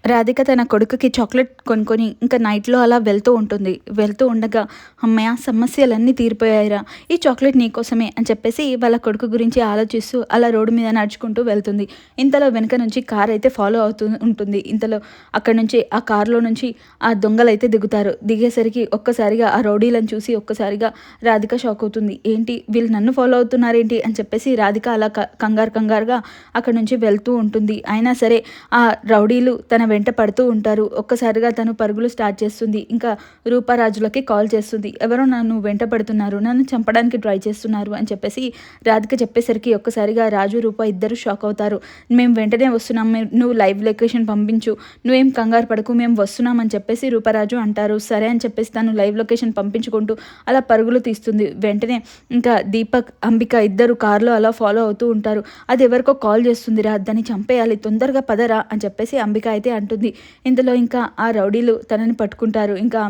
రాధిక తన కొడుకుకి చాక్లెట్ కొనుక్కొని ఇంకా నైట్లో అలా వెళ్తూ ఉంటుంది. వెళ్తూ ఉండగా అమ్మయ్య సమస్యలన్నీ తీరిపోయాయిరా, ఈ చాక్లెట్ నీకోసమే అని చెప్పేసి వాళ్ళ కొడుకు గురించి ఆలోచిస్తూ అలా రోడ్డు మీద నడుచుకుంటూ వెళ్తుంది. ఇంతలో వెనుక నుంచి కార్ అయితే ఫాలో అవుతూ ఉంటుంది. ఇంతలో అక్కడి నుంచి ఆ కార్లో నుంచి ఆ దొంగలైతే దిగుతారు. దిగేసరికి ఒక్కసారిగా ఆ రౌడీలను చూసి ఒక్కసారిగా రాధిక షాక్ అవుతుంది. ఏంటి వీళ్ళు నన్ను ఫాలో అవుతున్నారేంటి అని చెప్పేసి రాధిక అలా కంగారుగా అక్కడి నుంచి వెళ్తూ ఉంటుంది. అయినా సరే ఆ రౌడీలు తన వెంట పడుతూ ఉంటారు. ఒక్కసారిగా తను పరుగులు స్టార్ట్ చేస్తుంది. ఇంకా రూపారాజులకి కాల్ చేస్తుంది. ఎవరో నన్ను వెంట పడుతున్నారు, నన్ను చంపడానికి ట్రై చేస్తున్నారు అని చెప్పేసి రాధిక చెప్పేసరికి ఒక్కసారిగా రాజు రూప ఇద్దరు షాక్ అవుతారు. మేము వెంటనే వస్తున్నాం, నువ్వు లైవ్ లొకేషన్ పంపించు, నువ్వేం కంగారు పడకు, మేము వస్తున్నాం అని చెప్పేసి రూపరాజు అంటారు. సరే అని చెప్పేసి తను లైవ్ లొకేషన్ పంపించుకుంటూ అలా పరుగులు తీస్తుంది. వెంటనే ఇంకా దీపక్ అంబిక ఇద్దరు కారులో అలా ఫాలో అవుతూ ఉంటారు. అది ఎవరికో కాల్ చేస్తుందిరా, దాన్ని చంపేయాలి, తొందరగా పదరా అని చెప్పేసి అంబిక అయితే అంటుంది. ఇందులో ఇంకా ఆ రౌడీలు తనని పట్టుకుంటారు. ఇంకా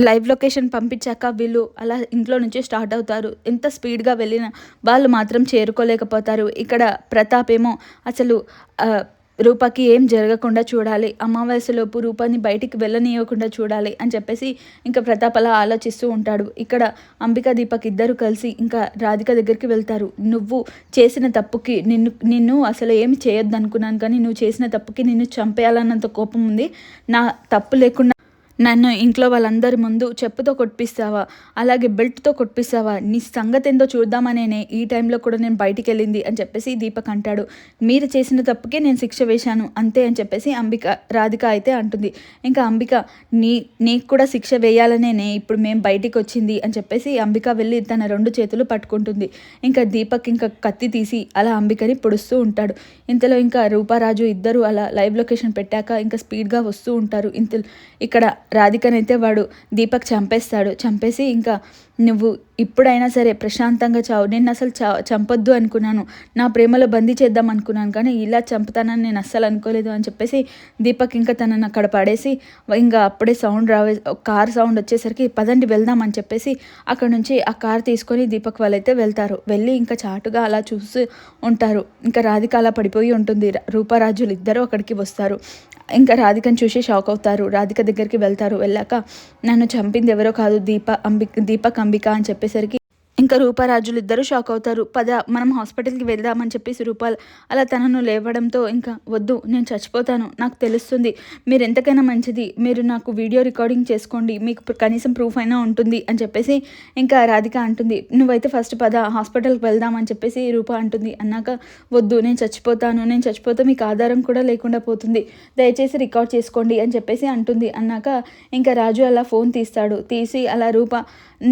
లైవ్ లొకేషన్ పంపించాక వీళ్ళు అలా ఇంట్లో నుంచి స్టార్ట్ అవుతారు. ఎంత స్పీడ్గా వెళ్ళినా వాళ్ళు మాత్రం చేరుకోలేకపోతారు. ఇక్కడ ప్రతాప్ ఏమో అసలు రూపకి ఏం జరగకుండా చూడాలి, అమావాస్యలోపు రూపాన్ని బయటికి వెళ్ళనీయకుండా చూడాలి అని చెప్పేసి ఇంకా ప్రతాప్ అలా ఆలోచిస్తూ ఉంటాడు. ఇక్కడ అంబికా దీపక్ ఇద్దరు కలిసి ఇంకా రాధిక దగ్గరికి వెళ్తారు. నువ్వు చేసిన తప్పుకి నిన్ను అసలు ఏమి చేయొద్దు అనుకున్నాను, కానీ నువ్వు చేసిన తప్పుకి నిన్ను చంపేయాలన్నంత కోపం ఉంది. నా తప్పు లేకుండా నన్ను ఇంట్లో వాళ్ళందరి ముందు చెప్పుతో కొట్టిస్తావా, అలాగే బెల్ట్తో కొట్టిస్తావా, నీ సంగతి ఏందో చూద్దామనేనే ఈ టైంలో కూడా నేను బయటికి వెళ్ళింది అని చెప్పేసి దీపక్ అంటాడు. మీరు చేసిన తప్పుకే నేను శిక్ష వేశాను అంతే అని చెప్పేసి రాధిక అయితే అంటుంది. ఇంకా అంబిక నీకు కూడా శిక్ష వేయాలనేనే ఇప్పుడు మేము బయటికి వచ్చింది అని చెప్పేసి అంబిక వెళ్ళి తన రెండు చేతులు పట్టుకుంటుంది. ఇంకా దీపక్ ఇంకా కత్తి తీసి అలా అంబికని పొడుస్తూ ఉంటాడు. ఇంతలో ఇంకా రూపారాజు ఇద్దరు అలా లైవ్ లొకేషన్ పెట్టాక ఇంకా స్పీడ్గా వస్తూ ఉంటారు. ఇక్కడ రాధికనైతే వాడు దీపక్ చంపేసి ఇంకా నువ్వు ఇప్పుడైనా సరే ప్రశాంతంగా చావు, నేను అసలు చంపొద్దు అనుకున్నాను, నా ప్రేమలో బందీ చేద్దాం అనుకున్నాను, కానీ ఇలా చంపుతానని నేను అస్సలు అనుకోలేదు అని చెప్పేసి దీపక్ ఇంకా తనని అక్కడ పడేసి ఇంకా అప్పుడే కార్ సౌండ్ వచ్చేసరికి పదండి వెళ్దాం అని చెప్పేసి అక్కడ నుంచి ఆ కార్ తీసుకొని దీపక్ వాళ్ళైతే వెళ్తారు. వెళ్ళి ఇంకా చాటుగా అలా చూస్తూ ఉంటారు. ఇంకా రాధిక అలా పడిపోయి ఉంటుంది. రూపారాజులు ఇద్దరు అక్కడికి వస్తారు. ఇంకా రాధికను చూసి షాక్ అవుతారు. రాధిక దగ్గరికి వెళ్తారు. వెళ్ళాక నన్ను చంపింది ఎవరో కాదు, దీపక్ అంబిక అని చెప్పేసరికి ఇంకా రూపారాజులు ఇద్దరు షాక్ అవుతారు. మనం హాస్పిటల్కి వెళ్దామని చెప్పేసి రూపాల్ అలా తనను లేవడంతో ఇంకా వద్దు, నేను చచ్చిపోతాను, నాకు తెలుస్తుంది, మీరు ఎంతకైనా మంచిది, మీరు నాకు వీడియో రికార్డింగ్ చేసుకోండి, మీకు కనీసం ప్రూఫ్ అయినా ఉంటుంది అని చెప్పేసి ఇంకా రాధిక అంటుంది. నువ్వైతే ఫస్ట్ హాస్పిటల్కి వెళ్దామని చెప్పేసి రూప అంటుంది. అన్నాక వద్దు, నేను చచ్చిపోతే మీకు ఆధారం కూడా లేకుండా పోతుంది, దయచేసి రికార్డ్ చేసుకోండి అని చెప్పేసి అంటుంది. అన్నాక ఇంకా రాజు అలా ఫోన్ తీసి అలా రూప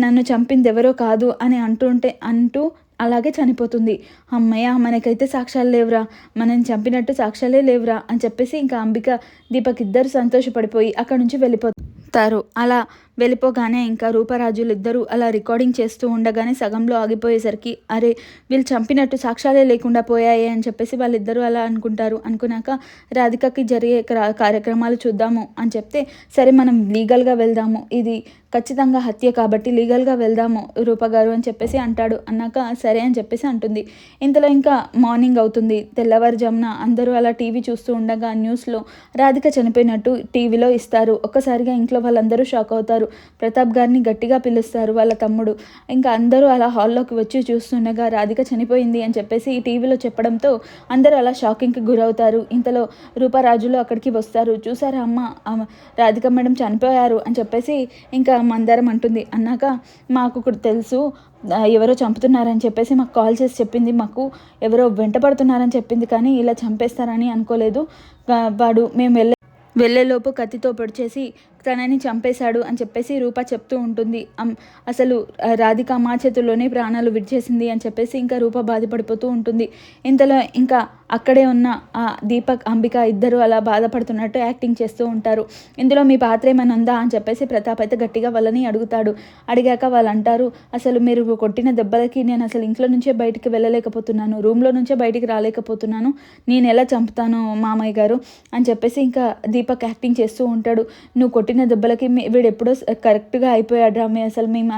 నన్ను చంపింది ఎవరో కాదు అని అంటూ అలాగే చనిపోతుంది. అమ్మయ్య, మనకైతే సాక్ష్యాలు లేవురా, మనం చంపినట్టు సాక్ష్యాలే లేవురా అని చెప్పేసి ఇంకా అంబిక దీపక్ ఇద్దరు సంతోషపడిపోయి అక్కడ నుంచి వెళ్ళిపోతారు. అలా వెళ్ళిపోగానే ఇంకా రూపరాజులు ఇద్దరు అలా రికార్డింగ్ చేస్తూ ఉండగానే సగంలో ఆగిపోయేసరికి అరే వీళ్ళు చంపినట్టు సాక్ష్యాలే లేకుండా పోయాయి అని చెప్పేసి వాళ్ళిద్దరూ అలా అనుకుంటారు. అనుకున్నాక రాధికకి జరిగే కార్యక్రమాలు చూద్దాము అని చెప్తే సరే మనం లీగల్గా వెళ్దాము, ఇది ఖచ్చితంగా హత్య కాబట్టి లీగల్గా వెళ్దాము రూపగారు అని చెప్పేసి అంటాడు. అన్నాక సరే అని చెప్పేసి అంటుంది. ఇంతలో ఇంకా మార్నింగ్ అవుతుంది. తెల్లవారుజామున అందరూ అలా టీవీ చూస్తూ ఉండగా న్యూస్లో రాధిక చనిపోయినట్టు టీవీలో ఇస్తారు. ఒక్కసారిగా ఇంట్లో వాళ్ళందరూ షాక్ అవుతారు. ప్రతాప్ గారిని గట్టిగా పిలుస్తారు వాళ్ళ తమ్ముడు. ఇంకా అందరూ అలా హాల్లోకి వచ్చి చూస్తుండగా రాధిక చనిపోయింది అని చెప్పేసి ఈ టీవీలో చెప్పడంతో అందరూ అలా షాకింగ్కి గురవుతారు. ఇంతలో రూపారాజులు అక్కడికి వస్తారు. చూసారా అమ్మ, రాధిక మేడం చనిపోయారు అని చెప్పేసి ఇంకా మందారం అంటుంది. అన్నాక మాకు కూడా తెలుసు ఎవరో చంపుతున్నారని చెప్పేసి మాకు కాల్ చేసి చెప్పింది, మాకు ఎవరో వెంట పడుతున్నారని చెప్పింది, కానీ ఇలా చంపేస్తారని అనుకోలేదు. వాడు మేము వెళ్ళేలోపు కత్తితో పొడిచేసి తనని చంపేశాడు అని చెప్పేసి రూప చెప్తూ ఉంటుంది. అసలు రాధిక మా చేతుల్లోనే ప్రాణాలు విడిచేసింది అని చెప్పేసి ఇంకా రూప బాధపడిపోతూ ఉంటుంది. ఇంతలో ఇంకా అక్కడే ఉన్న దీపక్ అంబిక ఇద్దరు అలా బాధపడుతున్నట్టు యాక్టింగ్ చేస్తూ ఉంటారు. ఇందులో మీ పాత్ర ఏమైనా ఉందా అని చెప్పేసి ప్రతాప్ అయితే గట్టిగా వాళ్ళని అడుగుతాడు. అడిగాక వాళ్ళు అంటారు, అసలు మీరు కొట్టిన దెబ్బలకి నేను అసలు ఇంట్లో నుంచే బయటికి వెళ్ళలేకపోతున్నాను, రూమ్లో నుంచే బయటికి రాలేకపోతున్నాను, నేను ఎలా చంపుతాను మామయ్య గారు అని చెప్పేసి ఇంకా దీపక్ యాక్టింగ్ చేస్తూ ఉంటాడు. నువ్వు కొట్టిన కొట్టిన దెబ్బలకి వీడు ఎప్పుడో కరెక్ట్గా అయిపోయాడు రమ్య, అసలు మేము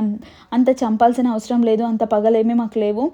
అంత చంపాల్సిన అవసరం లేదు, అంత పగలేమీ మాకు లేవు,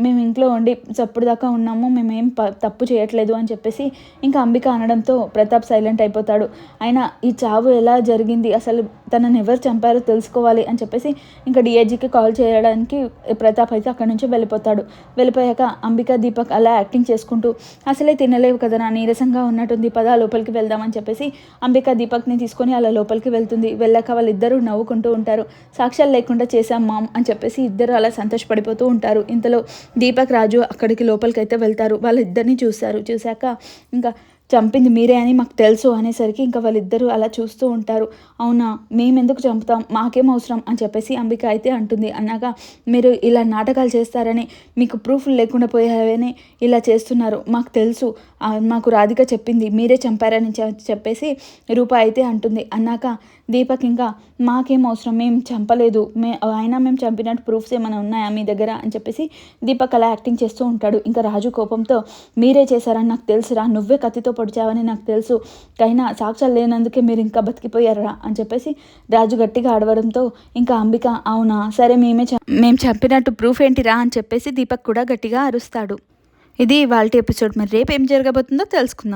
మేము ఇంట్లో ఉండి చప్పుడు దాకా ఉన్నాము, మేమేం తప్పు చేయట్లేదు అని చెప్పేసి ఇంకా అంబిక అనడంతో ప్రతాప్ సైలెంట్ అయిపోతాడు. అయినా ఈ చావు ఎలా జరిగింది, అసలు తనని ఎవరు చంపారో తెలుసుకోవాలి అని చెప్పేసి ఇంకా డిఐజీకి కాల్ చేయడానికి ప్రతాప్ అయితే అక్కడి నుంచి వెళ్ళిపోతాడు. వెళ్ళిపోయాక అంబిక దీపక్ అలా యాక్టింగ్ చేసుకుంటూ అసలే తినలేవు కదా నా, నీరసంగా ఉన్నట్టుంది, పదా లోపలికి వెళ్దామని చెప్పేసి అంబిక దీపక్ని తీసుకొని అలా లోపలికి వెళ్తుంది. వెళ్ళాక వాళ్ళిద్దరూ నవ్వుకుంటూ ఉంటారు. సాక్ష్యాలు లేకుండా చేశాం మామ్ అని చెప్పేసి ఇద్దరు అలా సంతోషపడిపోతూ ఉంటారు. ఇంతలో దీపక్ రాజు అక్కడికి లోపలికి అయితే వెళ్తారు. వాళ్ళిద్దరిని చూశాక ఇంకా చంపింది మీరే అని మాకు తెలుసు అనేసరికి ఇంకా వాళ్ళిద్దరూ అలా చూస్తూ ఉంటారు. అవునా, మేమెందుకు చంపుతాం, మాకేం అవసరం అని చెప్పేసి అంబిక అయితే అంటుంది. అన్నాక మీరు ఇలా నాటకాలు చేస్తారని, మీకు ప్రూఫ్ లేకుండా పోయారని ఇలా చేస్తున్నారు, మాకు తెలుసు, మాకు రాధిక చెప్పింది మీరే చంపారని చెప్పేసి రూప అయితే అంటుంది. అన్నాక దీపక్ ఇంకా మాకేం అవసరం, మేము చంపలేదు, అయినా మేము చంపినట్టు ప్రూఫ్స్ ఏమైనా ఉన్నాయా మీ దగ్గర అని చెప్పేసి దీపక్ అలా యాక్టింగ్ చేస్తూ ఉంటాడు. ఇంకా రాజు కోపంతో మీరే చేశారని నాకు తెలుసురా, నువ్వే కత్తితో పొడిచావని నాకు తెలుసు, అయినా సాక్ష్యాలు లేనందుకే మీరు ఇంకా బతికిపోయారా అని చెప్పేసి రాజు గట్టిగా అడవడంతో ఇంకా అంబిక అవునా సరే మేము చంపినట్టు ప్రూఫ్ ఏంటిరా అని చెప్పేసి దీపక్ కూడా గట్టిగా అరుస్తాడు. ఇది ఇవాల్టి ఎపిసోడ్. మరి రేపు ఏం జరగబోతుందో తెలుసుకుందాం.